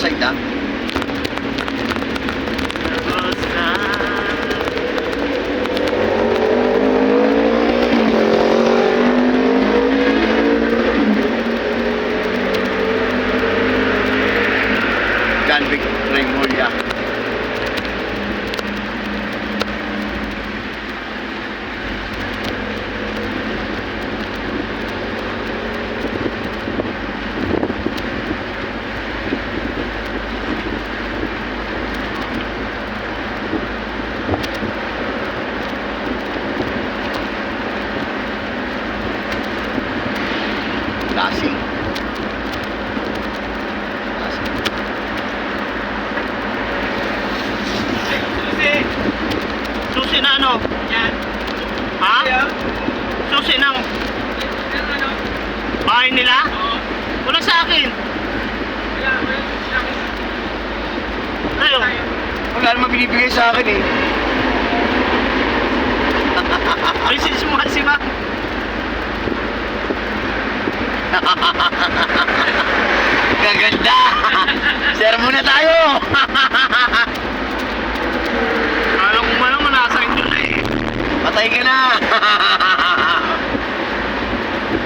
side ah. Ganvik Remulla. Lasing. Susi na ano? Yan. Ha? Ayaw. Susi ng Yan ano? bahay nila? Oo. Wala sa akin. Wala sa akin. Kayo? Wala naman binibigay sa akin eh. Message mo kasi ba? Gaganda! Share muna tayo! Alam ko man naman nasa inyo na eh. Patay ka na!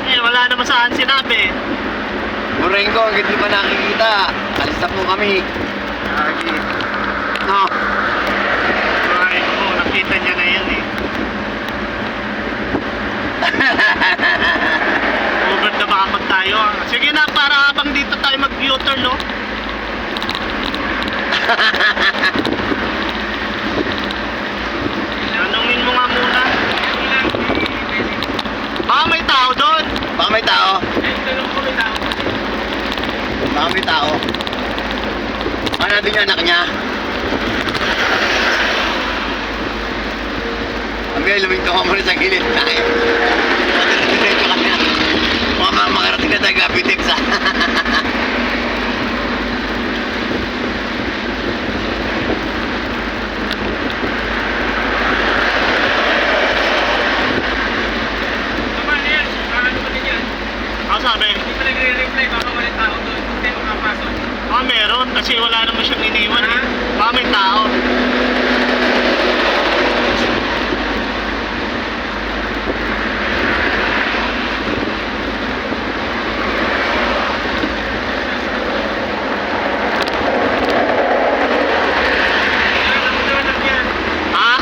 Eh, wala naman saan sinabi. Mureng ko, hanggang di pa nakikita. Alis na po kami. Lagi. No. Ay, oo, nakita niya na yan eh. Over the bakod tayo. Sige na, para habang dito tayo mag-U-turn, no? Tanungin mo nga muna. Ah, may tao doon. Baka may tao. Eh, tulong ko may tao. Baka may tao. Ano natin yung anak niya? Ambil, luminto ka muna sa gilid. Ay. Diretso ka na. Baka makarating na tayo Gapitex ha. Naman yan. Ano ba din yan? Ang sabi, Hindi pa nagre-reply. Baka walang tao doon. Hindi makapasok. ah, meron. Kasi wala naman siyang iniwan eh. Ah, may tao. Ha?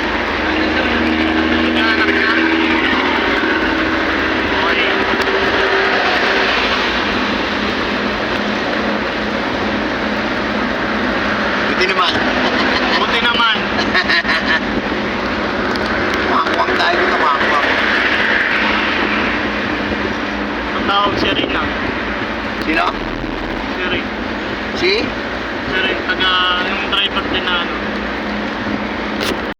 Naghahanap ka? Okay. Buti naman. Buti naman. Makakuwang tayo dito, makakuwang. Ang tawag si Rin ah. Sino? Si Rin. Si? Si Rin, taga yung driver din na ano.